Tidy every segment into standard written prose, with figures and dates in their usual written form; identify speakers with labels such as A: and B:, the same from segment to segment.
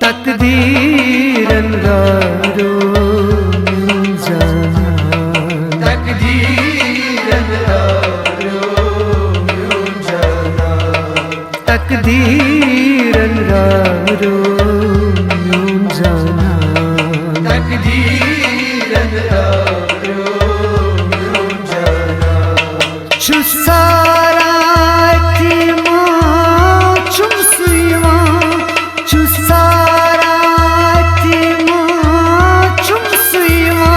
A: तकदीरन गारो यूं जाना, तकदीरन गारो यूं जाना, तकदीरन गारो यूं जाना, तकदीरन गारो यूं जाना। Şu saratimo çum suyma, şu saratimo çum suyma,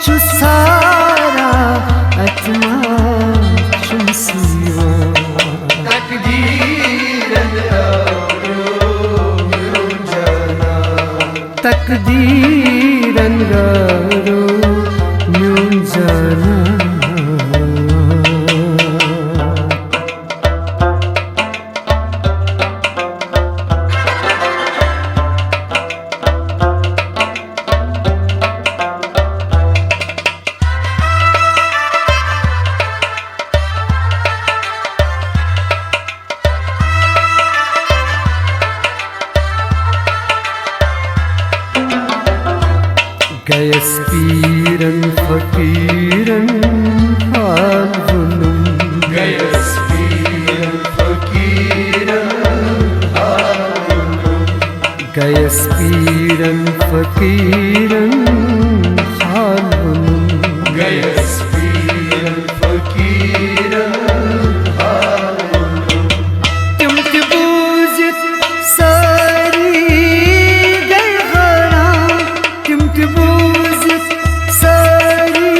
A: şu saratimo çum suyma. Takdiren garo yun jana, takdiren garo yun jana. Gayes piren fakiren hal zulüm, Gayes piren fakiren hal zulüm, Gayes piren fakiren hal zulüm, Gayes piren fakiren hal zulüm. Tüm tibuzit sari gay gharam, tüm tibuzit sari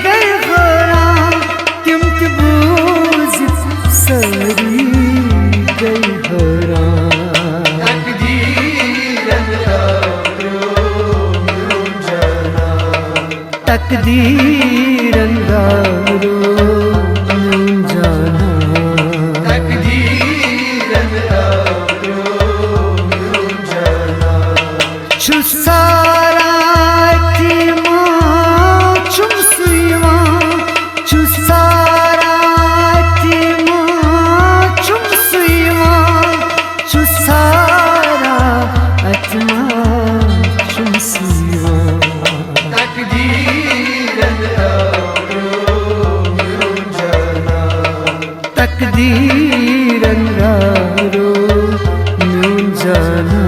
A: gay gharam, tüm tibuzit sari gay gharam. Takdiren garo yun jana, takdiren garo yun jana, takdiren garo yun jana. Şu saratimo çum suyma, şu saratimo çum suyma, şu saratimo çum suyma. Takdiren garo yun jana, takdiren garo yun jana.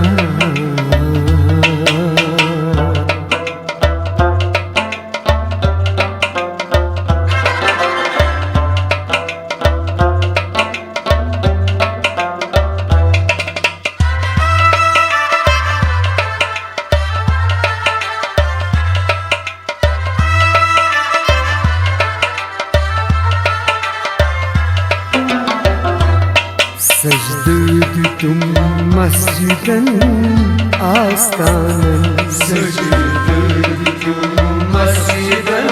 A: Secde ettim mesciden astanen, secde ettim mesciden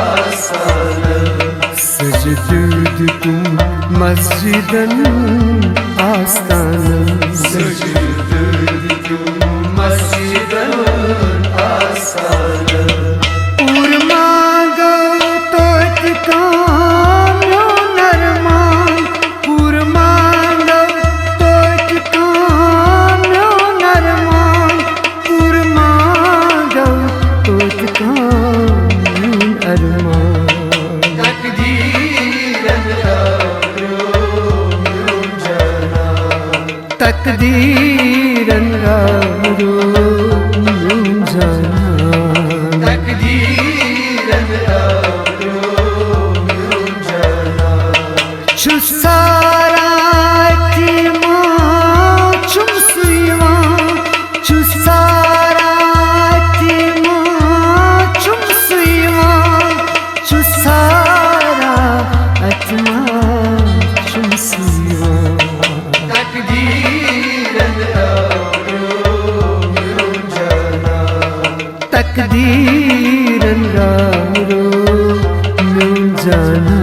A: astanen, secde ettim mesciden astanen, secde ettim mesciden astanen. Urmaga to'tkan narman, urmaga to'tkan narman, urmaga to'tkan arman. Takdiren garo yun jana, takdiren garo yun jana, takdiren garo yun jana. Şu saratimo çum suyma, şu saratimo çum suyma, şu saratimo çum suyma. Takdiren garo yun jana, takdiren garo yun jana.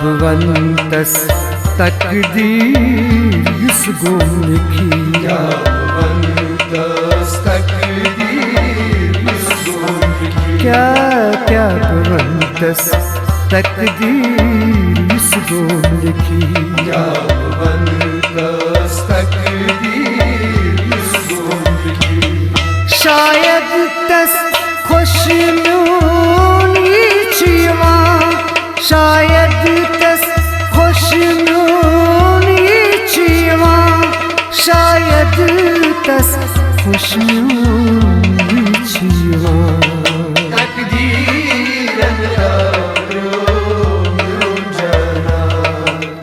A: Yabvantas takdir yüz gomliki
B: Yabvantas takdir yüz gomliki
A: Kya bvantas takdir yüz gomliki
B: Yabvantas takdir yüz gomliki
A: Şayet tas khoşnun içima Şayet tas khoşnun içima Şayet tas khoşnun içima
B: Takdiren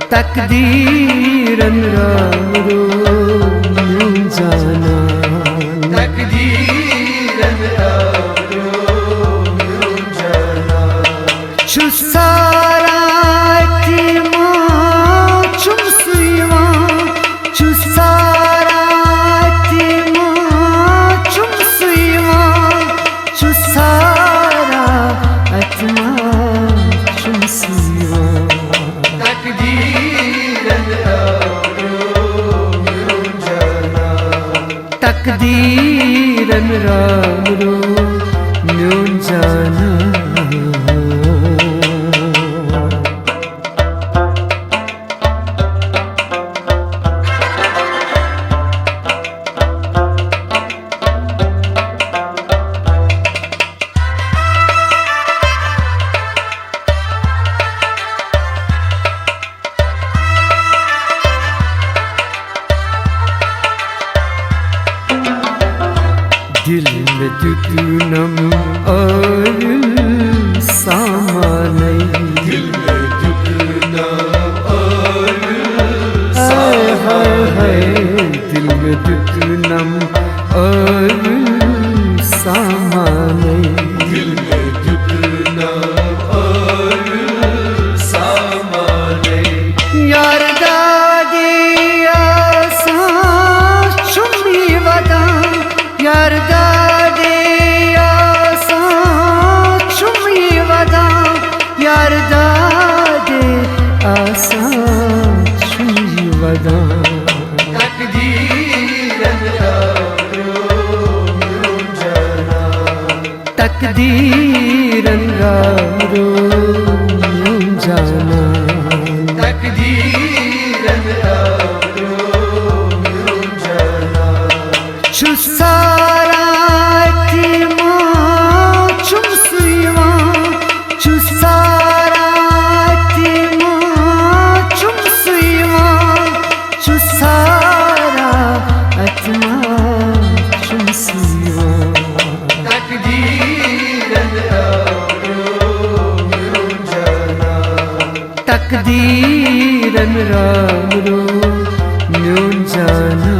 A: Takdiren ramro jana
B: Takdiren ramro jana
A: Şu saratima çum suyma Şu saratima çum suyma Şu saratima çum suyma
B: Takdiren ramro
A: Takdiren
B: jana
A: ramro nyunjana Dil में düdünüm ağır samaney
B: Dil में düdüna ağır
A: Hay hay hay Dil में düdünüm ağır samaney
B: Dil में düdüna ağır samane
A: Yar dadi asan çumi vadan Yar dadi asan çumi vadan Yar dadi asan çumi vadan
B: Takdiren ramro
A: Takdiren ramro nyunjana
B: jana Takdiren ramro jana
A: Şu saratima çum suyma Şu saratima çum suyma Şu saratima çum suyma
B: Takdiren ramro jana
A: Takdiren ramro nyunjana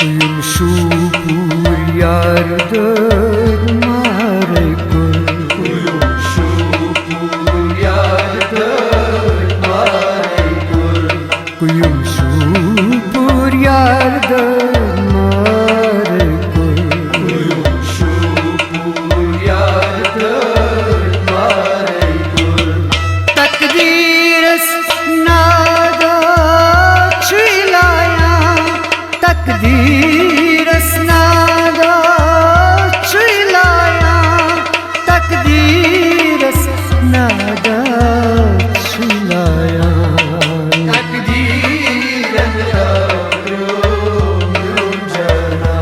A: Uyumşur yardır mare gul
B: Uyumşur yardır mare gul
A: Uyumşur yardır mare gul
B: Uyumşur yardır mare gul
A: Takdiris nada çilaya Takdiris nada çilaya Takdiris nada çilaya
B: Takdiren ramro jana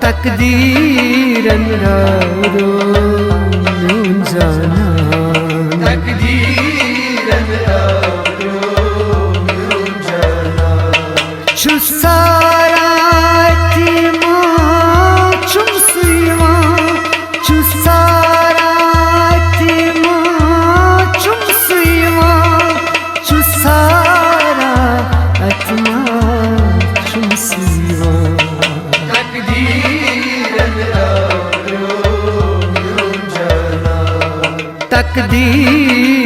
A: Takdiren ramro nyunjana
B: Takdiren ramro jana
A: Şu saratima çum suyma Şu saratima çum suyma Şu saratima ਤਕਦੀਰ